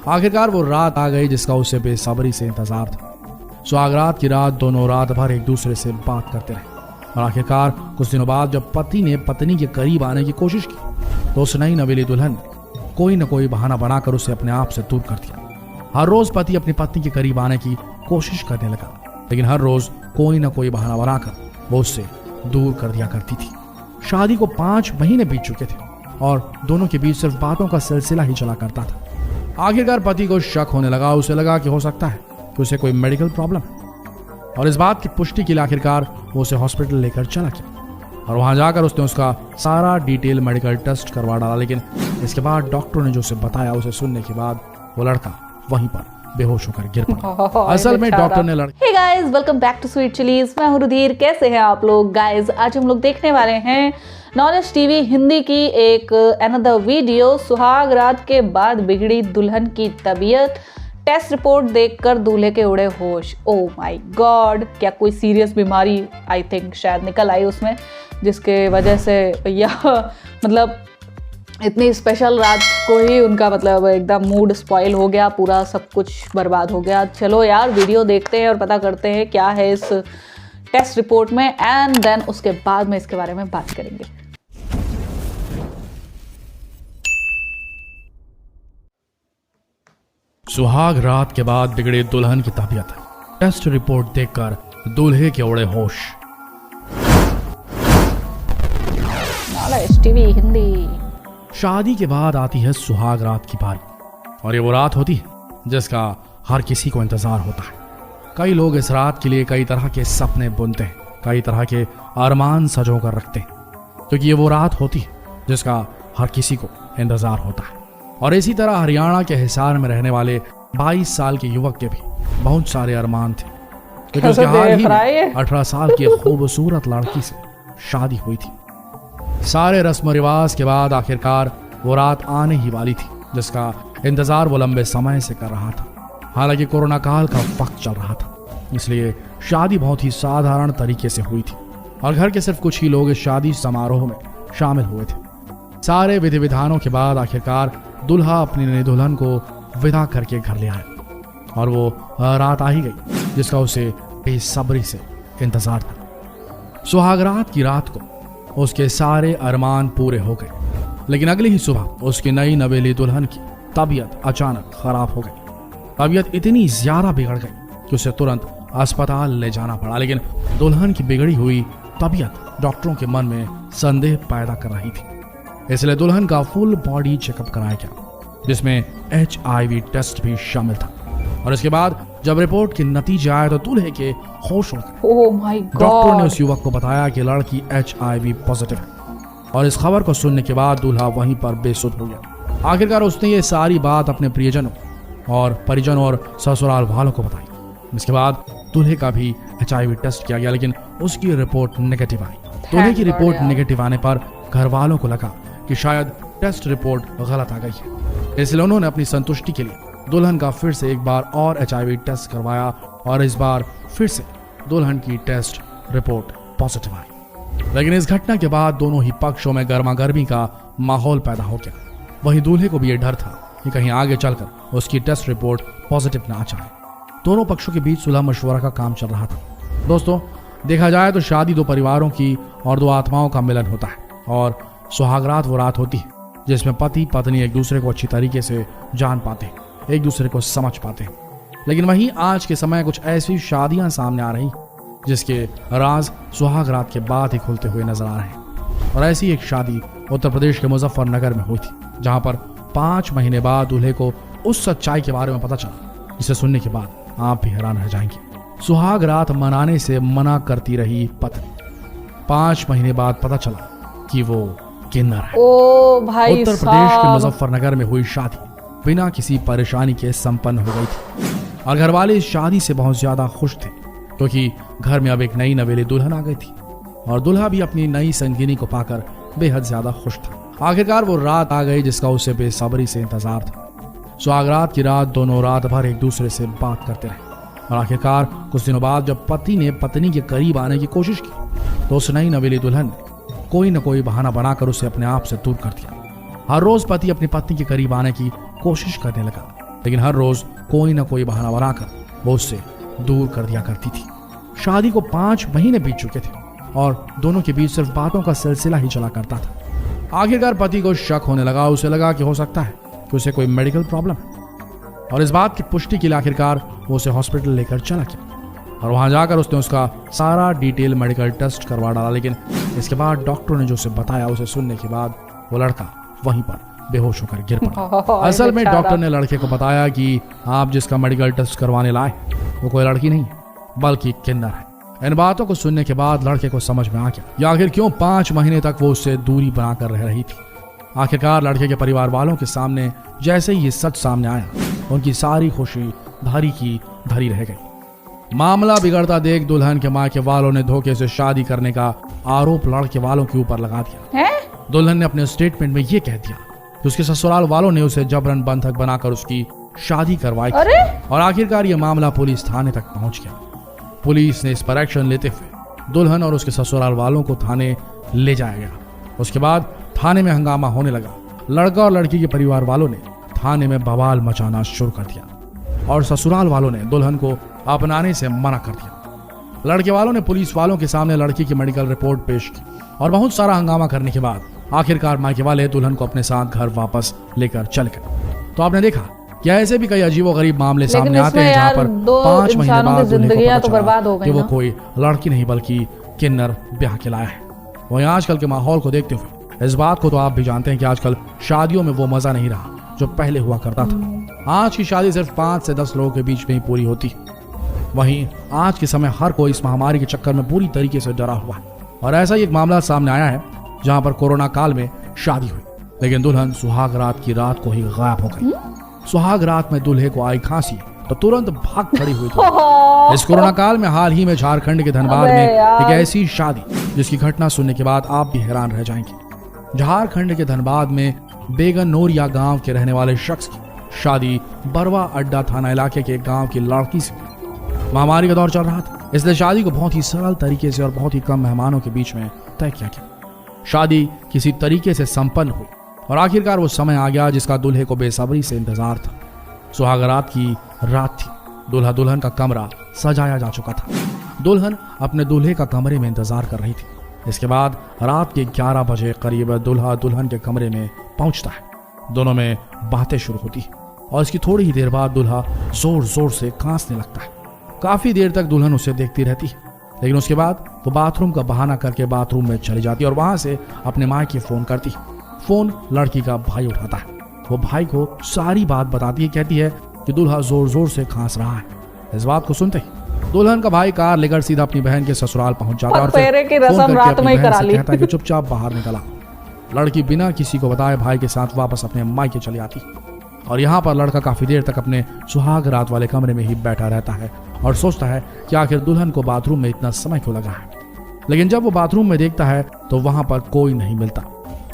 आखिरकार वो रात आ गई जिसका उसे बेसब्री से इंतजार था। सुहागरात की रात दोनों रात भर एक दूसरे से बात करते रहे और आखिरकार कुछ दिनों बाद जब पति ने पत्नी के करीब आने की कोशिश की तो उस नई नवेली दुल्हन ने कोई न कोई बहाना बनाकर उसे अपने आप से दूर कर दिया। हर रोज पति अपनी पत्नी के करीब आने की कोशिश करने लगा, लेकिन हर रोज कोई न कोई बहाना बनाकर वो उससे दूर कर दिया करती थी। शादी को 5 महीने बीत चुके थे और दोनों के बीच सिर्फ बातों का सिलसिला ही चला करता था। आखिरकार पति को शक होने लगा। उसे लगा कि हो सकता है कि उसे कोई मेडिकल प्रॉब्लम है और इस बात की पुष्टि के लिए आखिरकार वो उसे हॉस्पिटल लेकर चला गया और वहां जाकर उसने उसका सारा डिटेल मेडिकल टेस्ट करवा डाला। लेकिन इसके बाद डॉक्टरों ने जो उसे बताया, उसे सुनने के बाद वो लड़का वहीं पर बेहोश होकर गिर पड़ा। असल में डॉक्टर ने hey guys, welcome back to Sweet Chillies. मैं हूं रुधिर। कैसे हैं आप लोग? गाइस, आज हम लोग देखने वाले हैं नॉलेज टीवी हिंदी की एक अनदर वीडियो। सुहाग रात के बाद बिगड़ी दुल्हन की तबीयत, टेस्ट रिपोर्ट देखकर दूल्हे के उड़े होश। ओ माय गॉड, क्या कोई सीरियस बीमारी आई थिंक शायद निकल आई उसमें, जिसके वजह से भैया मतलब इतनी स्पेशल रात को ही उनका मतलब एकदम मूड स्पॉइल हो गया, पूरा सब कुछ बर्बाद हो गया। चलो यार, वीडियो देखते हैं और पता करते हैं क्या है इस टेस्ट रिपोर्ट में, एंड देन उसके बाद में इसके बारे में बात करेंगे। सुहाग रात के बाद बिगड़ी दुल्हन की तबीयत, टेस्ट रिपोर्ट देखकर दूल्हे के उड़े होश। Knowledge TV Hindi. शादी के बाद आती है सुहाग रात की बारी और ये वो रात होती है जिसका हर किसी को इंतजार होता है। कई लोग इस रात के लिए कई तरह के सपने बुनते हैं, कई तरह के अरमान सजो कर रखते हैं, क्योंकि ये वो रात होती है जिसका हर किसी को इंतजार होता है। और इसी तरह हरियाणा के हिसार में रहने वाले 22 साल के युवक के भी बहुत सारे अरमान थे, क्योंकि उसके हाल ही में 18 साल की खूबसूरत लड़की से शादी हुई थी। सारे रस्म रिवाज के बाद आखिरकार वो रात आने ही वाली थी जिसका इंतजार वो लंबे समय से कर रहा था। हालांकि कोरोना काल का वक्त चल रहा था, इसलिए शादी बहुत ही साधारण तरीके से हुई थी और घर के सिर्फ कुछ ही लोग इस शादी समारोह में शामिल हुए थे। सारे विधि विधानों के बाद आखिरकार दुल्हा अपनी नई दुल्हन को विदा करके घर ले आया और वो रात आ ही गई जिसका उसे बेसब्री से इंतजार था। सुहागरात की रात को उसके सारे अरमान पूरे हो गए, लेकिन अगली ही सुबह उसकी नई नवेली दुल्हन की तबीयत अचानक खराब हो गई। तबीयत इतनी ज्यादा बिगड़ गई कि उसे तुरंत अस्पताल ले जाना पड़ा। लेकिन दुल्हन की बिगड़ी हुई तबीयत डॉक्टरों के मन में संदेह पैदा कर रही थी, इसलिए दुल्हन का फुल बॉडी चेकअप कराया गया, जिसमें HIV टेस्ट भी शामिल था। और इसके बाद जब रिपोर्ट के नतीजे आए तो दूल्हे के होश उड़ गए। Oh my God. डॉक्टर ने उस युवक को बताया कि लड़की HIV पॉजिटिव है और इस खबर को सुनने के बाद दूल्हा वहीं पर बेसुध हो गया। आखिरकार उसने ये सारी बात अपने प्रियजनों और परिजनों और ससुराल वालों को बताई। इसके बाद दूल्हे का भी HIV टेस्ट किया गया, लेकिन उसकी रिपोर्ट नेगेटिव आई। दूल्हे की रिपोर्ट नेगेटिव आने पर घर वालों को लगा कि शायद टेस्ट रिपोर्ट गलत आ गई है, इसलिए उन्होंने अपनी संतुष्टि के लिए दुल्हन का फिर से एक बार और HIV टेस्ट करवाया और इस बार फिर से दुल्हन की टेस्ट रिपोर्ट पॉजिटिव आई। लेकिन इस घटना के बाद दोनों ही पक्षों में गर्मागर्मी का माहौल पैदा हो गया। वहीं दूल्हे को भी ये डर था कि कहीं आगे चलकर उसकी टेस्ट रिपोर्ट पॉजिटिव ना आ जाए। दोनों पक्षों के बीच सुलह मशवरा का काम चल रहा था। दोस्तों, देखा जाए तो शादी दो परिवारों की और दो आत्माओं का मिलन होता है और सुहागरात वो रात होती है जिसमें पति पत्नी एक दूसरे को अच्छी तरीके से जान पाते हैं, एक दूसरे को समझ पाते हैं। लेकिन वहीं आज के समय कुछ ऐसी शादियां सामने आ रही जिसके राज सुहागरात के बाद ही खुलते हुए नजर आ रहे हैं। और ऐसी एक शादी उत्तर प्रदेश के मुजफ्फरनगर में हुई थी, जहां पर 5 महीने बाद दूल्हे को उस सच्चाई के बारे में पता चला जिसे सुनने के बाद आप भी हैरान रह जाएंगे। सुहागरात मनाने से मना करती रही पत्नी, 5 महीने बाद पता चला कि वो किन्नर है। ओ भाई, उत्तर प्रदेश के मुजफ्फरनगर में हुई शादी बिना किसी परेशानी के संपन्न हो गई थी और घर वाले इस शादी से बहुत ज्यादा खुश थे, क्योंकि घर में अब एक नई नवेली दुल्हन आ गई थी और दूल्हा भी अपनी नई संगिनी को पाकर बेहद ज्यादा खुश था। आखिरकार वो रात आ गई जिसका उसे बेसब्री से इंतजार था। सुहागरात की रात दोनों रात भर एक दूसरे से बात करते रहे और आखिरकार कुछ दिनों बाद जब पति ने पत्नी के करीब आने की कोशिश की तो उस नई नवेली दुल्हन ने कोई न कोई बहाना बनाकर उसे अपने आप से दूर कर दिया। हर रोज पति अपनी पत्नी के करीब आने की कोशिश करने लगा, लेकिन हर रोज कोई ना कोई बहाना बनाकर वो उससे दूर कर दिया करती थी। शादी को 5 महीने बीत चुके थे और दोनों के बीच सिर्फ बातों का सिलसिला ही चला करता था। आखिरकार पति को शक होने लगा। उसे लगा कि हो सकता है कि उसे कोई मेडिकल प्रॉब्लम है और इस बात की पुष्टि के लिए आखिरकार वो उसे हॉस्पिटल लेकर चला गया और वहां जाकर उसने उसका सारा डिटेल मेडिकल टेस्ट करवा डाला। लेकिन इसके बाद डॉक्टरों ने जो उसे बताया, उसे सुनने के बाद वो लड़का वहीं पर बेहोश होकर गिर पड़ा। असल में डॉक्टर ने लड़के को बताया कि आप जिसका मेडिकल टेस्ट करवाने लाए वो कोई लड़की नहीं बल्कि किन्नर है। इन बातों को सुनने के बाद लड़के को समझ में आ गया कि आखिर क्यों 5 महीने तक वो उससे दूरी बनाकर रह रही थी। आखिरकार लड़के के परिवार वालों के सामने जैसे ही ये सच सामने आया, उनकी सारी खुशी धरी की धरी रह गई। मामला बिगड़ता देख दुल्हन के मायके वालों ने धोखे से शादी करने का आरोप लड़के वालों के ऊपर लगा दिया। दुल्हन ने अपने स्टेटमेंट में ये कह दिया कि उसके ससुराल वालों ने उसे जबरन बंधक बनाकर उसकी शादी करवाई और आखिरकार ये मामला पुलिस थाने तक पहुंच गया। पुलिस ने इस पर एक्शन लेते हुए दुल्हन और उसके ससुराल वालों को थाने ले जाया गया। उसके बाद थाने में हंगामा होने लगा। लड़का और लड़की के परिवार वालों ने थाने में बवाल मचाना शुरू कर दिया और ससुराल वालों ने दुल्हन को अपनाने से मना कर दिया। लड़के वालों ने पुलिस वालों के सामने लड़की की मेडिकल रिपोर्ट पेश की और बहुत सारा हंगामा करने के बाद आखिरकार मायके वाले दुल्हन को अपने साथ घर वापस लेकर चल गए। तो आपने देखा क्या ऐसे भी कई अजीबोगरीब मामले सामने आते हैं जहाँ पर 5 महीने बाद दुल्हन को पता चला कि वो कोई लड़की नहीं बल्कि किन्नर ब्याह के लाया है। वहीं आजकल के माहौल को देखते हुए इस बात को तो आप भी जानते हैं कि आजकल शादियों में वो मजा नहीं रहा जो पहले हुआ करता था। आज की शादी सिर्फ 5 से 10 लोगों के बीच में ही पूरी होती। वहीं आज के समय हर कोई इस महामारी के चक्कर में पूरी तरीके से डरा हुआ है और ऐसा ही एक मामला सामने आया है जहाँ पर कोरोना काल में शादी हुई, लेकिन दुल्हन सुहाग रात की रात को ही गायब हो गई। सुहाग रात में दूल्हे को आई खांसी तो तुरंत भाग खड़ी हुई थी। इस कोरोना काल में हाल ही में झारखंड के धनबाद में एक ऐसी शादी जिसकी घटना सुनने के बाद आप भी हैरान रह जाएंगे। झारखंड के धनबाद में बेगनोरिया गांव के रहने वाले शख्स की शादी बरवा अड्डा थाना इलाके के गांव की लड़की से महामारी का दौर चल रहा था, इसलिए शादी को बहुत ही सरल तरीके से और बहुत ही कम मेहमानों के बीच में तय किया गया। शादी किसी तरीके से संपन्न हुई और आखिरकार वो समय आ गया जिसका दूल्हे को बेसब्री से इंतजार था। सुहाग रात की रात थी। दूल्हा दुल्हन का कमरा सजाया जा चुका था। दुल्हन अपने दूल्हे का कमरे में इंतजार कर रही थी। इसके बाद रात के 11 बजे करीब दूल्हा दुल्हन के कमरे में पहुंचता है। दोनों में बातें शुरू होती है और इसकी थोड़ी ही देर बाद दूल्हा जोर जोर से खांसने लगता है। काफी देर तक दुल्हन उसे देखती रहती है, लेकिन उसके बाद वो बाथरूम का बहाना करके बाथरूम में चली जाती है और वहां से अपने मायके फोन करती है। फोन लड़की का भाई उठाता है। वो भाई को सारी बात बताती है, कहती है कि दूल्हा जोर जोर से खांस रहा है। इस बात को सुनते ही दुल्हन का भाई कार लेकर सीधा अपनी बहन के ससुराल पहुंच जाता है और फेरे की रस्म रात में करा ली। कहता है कि चुपचाप बाहर निकला। लड़की बिना किसी को बताए भाई के साथ वापस अपने मायके चली आती और यहाँ पर लड़का काफी देर तक अपने सुहाग रात वाले कमरे में ही बैठा रहता है और सोचता है कि आखिर दुल्हन को बाथरूम में इतना समय क्यों लगा है। लेकिन जब वो बाथरूम में देखता है तो वहां पर कोई नहीं मिलता।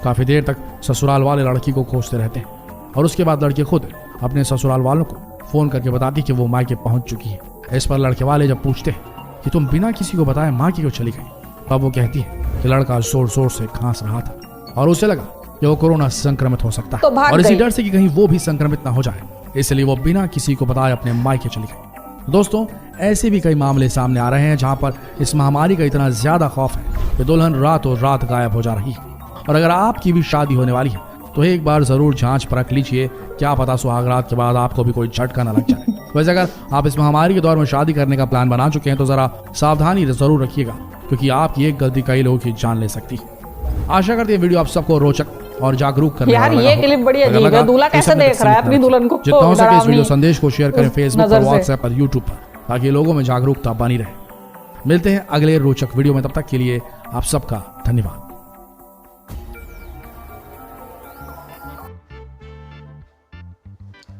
काफी देर तक ससुराल वाले लड़की को खोजते रहते हैं और उसके बाद लड़की खुद अपने ससुराल वालों को फोन करके बताती कि वो मायके पहुंच चुकी है। इस पर लड़के वाले जब पूछते हैं कि तुम बिना किसी को बताए मायके क्यों चली गई, तब वो कहती है कि लड़का जोर जोर से खांस रहा था और उसे लगा कि वो कोरोना संक्रमित हो सकता है और इसी डर से कि कहीं वो भी संक्रमित ना हो जाए, इसलिए वो बिना किसी को बताए अपने मायके चली गई। दोस्तों, ऐसे भी कई मामले सामने आ रहे हैं जहां पर इस महामारी का इतना ज्यादा खौफ है कि दुल्हन रातों रात गायब हो जा रही है। और अगर आपकी भी शादी होने वाली है तो एक बार जरूर जांच परख लीजिए, क्या पता सुहाग रात के बाद आपको भी कोई झटका न लग जाए। वैसे अगर आप इस महामारी के दौर में शादी करने का प्लान बना चुके हैं तो जरा सावधानी जरूर रखिएगा, क्योंकि आपकी एक गलती कई लोगों की जान ले सकती है। आशा करते हैं वीडियो आप सबको रोचक और जागरूक करने वाला लगा। यार ये क्लिप बड़ी अजीब है। दूल्हा कैसे देख रहा है अपनी दुल्हन को? जितना हो सके इस वीडियो संदेश को शेयर करें फेसबुक पर, व्हाट्सएप पर, यूट्यूब पर, ताकि लोगों में जागरूकता बनी रहे। मिलते हैं अगले रोचक वीडियो में, तब तक के लिए आप सबका धन्यवाद।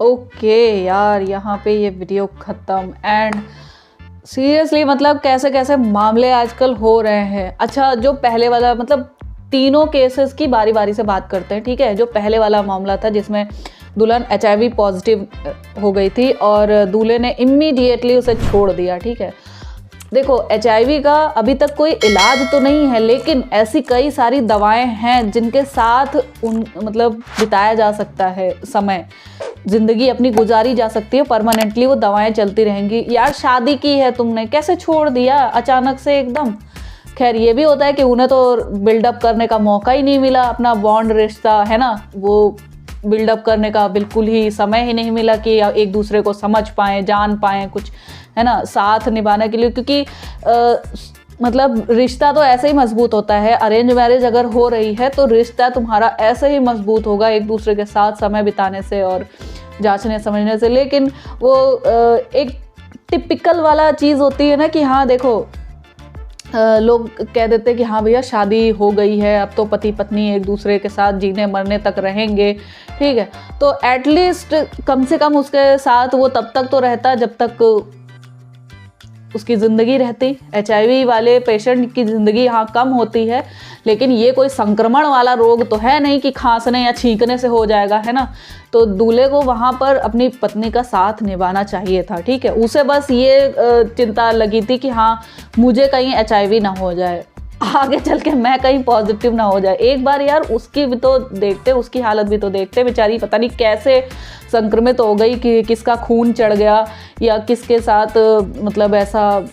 ओके यार, यहाँ पे ये वीडियो खत्म। एंड सीरियसली मतलब कैसे कैसे मामले आजकल हो रहे हैं। अच्छा, जो पहले वाला मतलब तीनों केसेस की बारी बारी से बात करते हैं, ठीक है। जो पहले वाला मामला था जिसमें दुल्हन HIV पॉजिटिव हो गई थी और दूल्हे ने इमीडिएटली उसे छोड़ दिया, ठीक है। देखो, HIV का अभी तक कोई इलाज तो नहीं है, लेकिन ऐसी कई सारी दवाएं हैं जिनके साथ मतलब बिताया जा सकता है समय। ज़िंदगी अपनी गुजारी जा सकती है, परमानेंटली वो दवाएं चलती रहेंगी। यार शादी की है तुमने, कैसे छोड़ दिया अचानक से एकदम। खैर ये भी होता है कि उन्हें तो बिल्डअप करने का मौका ही नहीं मिला, अपना बॉन्ड रिश्ता है ना, वो बिल्डअप करने का बिल्कुल ही समय ही नहीं मिला कि एक दूसरे को समझ पाएँ, जान पाएँ कुछ, है ना, साथ निभाने के लिए। क्योंकि मतलब रिश्ता तो ऐसे ही मजबूत होता है। अरेंज मैरिज अगर हो रही है तो रिश्ता तुम्हारा ऐसे ही मजबूत होगा एक दूसरे के साथ समय बिताने से और जांचने समझने से। लेकिन वो एक टिपिकल वाला चीज़ होती है ना कि हाँ देखो, लोग कह देते हैं कि हाँ भैया शादी हो गई है, अब तो पति पत्नी एक दूसरे के साथ जीने मरने तक रहेंगे, ठीक है। तो एटलीस्ट कम से कम उसके साथ वो तब तक तो रहता जब तक उसकी ज़िंदगी रहती। HIV वाले पेशेंट की ज़िंदगी यहाँ कम होती है, लेकिन ये कोई संक्रमण वाला रोग तो है नहीं कि खांसने या छींकने से हो जाएगा, है ना। तो दूल्हे को वहाँ पर अपनी पत्नी का साथ निभाना चाहिए था, ठीक है। उसे बस ये चिंता लगी थी कि हाँ मुझे कहीं HIV ना हो जाए, आगे चल के मैं कहीं पॉजिटिव ना हो जाए। एक बार यार उसकी भी तो देखते, उसकी हालत भी तो देखते। बेचारी पता नहीं कैसे संक्रमित हो गई, कि किसका खून चढ़ गया या किसके साथ मतलब ऐसा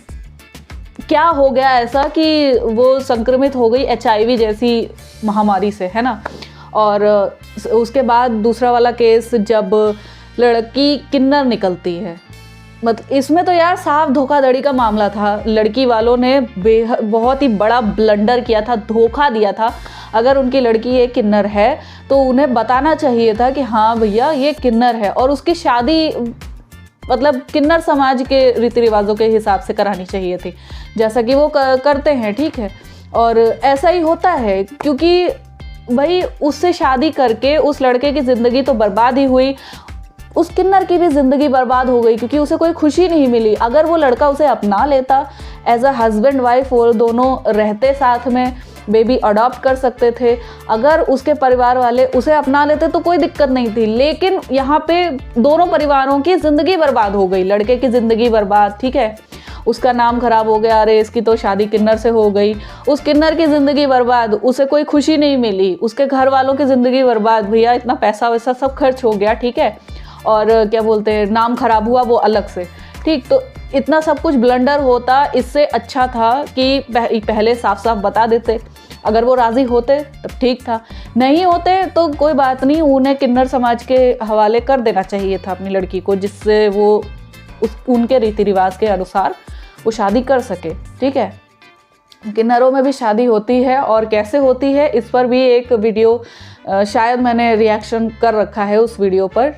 क्या हो गया ऐसा कि वो संक्रमित हो गई HIV जैसी महामारी से, है ना। और उसके बाद दूसरा वाला केस जब लड़की किन्नर निकलती है, मतलब इसमें तो यार साफ धोखाधड़ी का मामला था। लड़की वालों ने बहुत ही बड़ा ब्लंडर किया था, धोखा दिया था। अगर उनकी लड़की ये किन्नर है तो उन्हें बताना चाहिए था कि हाँ भैया ये किन्नर है, और उसकी शादी मतलब किन्नर समाज के रीति रिवाजों के हिसाब से करानी चाहिए थी, जैसा कि वो करते हैं, ठीक है। और ऐसा ही होता है क्योंकि भाई उससे शादी करके उस लड़के की ज़िंदगी तो बर्बाद ही हुई, उस किन्नर की भी ज़िंदगी बर्बाद हो गई क्योंकि उसे कोई खुशी नहीं मिली। अगर वो लड़का उसे अपना लेता एज अ हस्बैंड वाइफ, और दोनों रहते साथ में, बेबी अडॉप्ट कर सकते थे, अगर उसके परिवार वाले उसे अपना लेते तो कोई दिक्कत नहीं थी। लेकिन यहाँ पे दोनों परिवारों की ज़िंदगी बर्बाद हो गई, लड़के की ज़िंदगी बर्बाद, ठीक है, उसका नाम खराब हो गया, अरे इसकी तो शादी किन्नर से हो गई, उस किन्नर की ज़िंदगी बर्बाद, उसे कोई खुशी नहीं मिली, उसके घर वालों की ज़िंदगी बर्बाद, भैया इतना पैसा वैसा सब खर्च हो गया, ठीक है, और क्या बोलते हैं नाम खराब हुआ वो अलग से, ठीक। तो इतना सब कुछ ब्लंडर होता, इससे अच्छा था कि पहले साफ साफ बता देते। अगर वो राज़ी होते तब ठीक था, नहीं होते तो कोई बात नहीं, उन्हें किन्नर समाज के हवाले कर देना चाहिए था अपनी लड़की को, जिससे वो उनके रीति रिवाज के अनुसार वो शादी कर सके, ठीक है। किन्नरों में भी शादी होती है और कैसे होती है इस पर भी एक वीडियो शायद मैंने रिएक्शन कर रखा है उस वीडियो पर,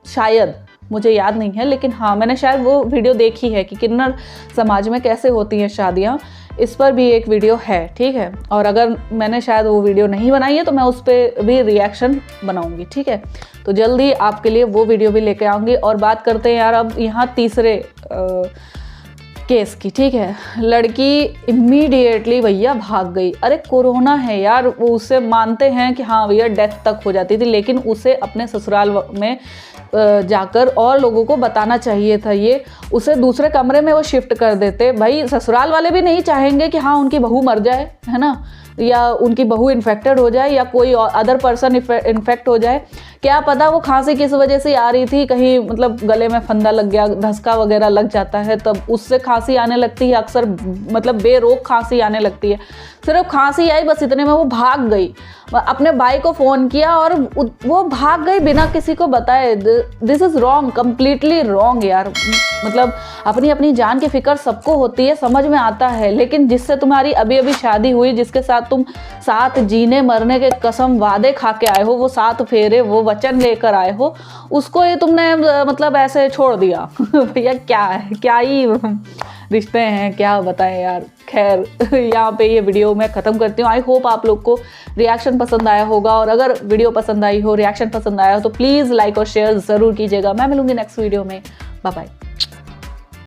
शायद मुझे याद नहीं है, लेकिन हाँ मैंने शायद वो वीडियो देखी है कि किन्नर समाज में कैसे होती हैं शादियाँ। इस पर भी एक वीडियो है, ठीक है। और अगर मैंने शायद वो वीडियो नहीं बनाई है तो मैं उस पर भी रिएक्शन बनाऊंगी, ठीक है। तो जल्दी आपके लिए वो वीडियो भी लेके आऊँगी। और बात करते हैं यार अब यहाँ तीसरे केस की, ठीक है। लड़की इमीडिएटली भैया भाग गई। अरे कोरोना है यार, वो उसे मानते हैं कि हाँ भैया डेथ तक हो जाती थी, लेकिन उसे अपने ससुराल में जाकर और लोगों को बताना चाहिए था। ये उसे दूसरे कमरे में वो शिफ्ट कर देते। भाई ससुराल वाले भी नहीं चाहेंगे कि हाँ उनकी बहू मर जाए, है ना, या उनकी बहू इन्फेक्टेड हो जाए या कोई अदर पर्सन इन्फेक्ट हो जाए। क्या पता वो खांसी किस वजह से आ रही थी, कहीं मतलब गले में फंदा लग गया, धसका वगैरह लग जाता है, तब उससे खांसी आने लगती है। अक्सर मतलब बेरोक खांसी आने लगती है। सिर्फ खांसी आई, बस इतने में वो भाग गई, अपने भाई को फ़ोन किया और वो भाग गई बिना किसी को बताए। This is wrong, completely wrong यार। मतलब अपनी अपनी जान की फिक्र सबको होती है, समझ में आता है, लेकिन जिससे तुम्हारी अभी अभी शादी हुई, जिसके साथ तुम साथ जीने मरने के कसम वादे खा के आए हो, वो 7 फेरे वो वचन लेकर आए हो, उसको ये तुमने मतलब ऐसे छोड़ दिया। भैया क्या है, क्या ही रिश्ते हैं, क्या बताएं यार। खैर यहाँ पे ये वीडियो मैं ख़त्म करती हूँ। आई होप आप लोग को रिएक्शन पसंद आया होगा, और अगर वीडियो पसंद आई हो, रिएक्शन पसंद आया हो तो प्लीज़ लाइक और शेयर ज़रूर कीजिएगा। मैं मिलूंगी नेक्स्ट वीडियो में। Bye bye.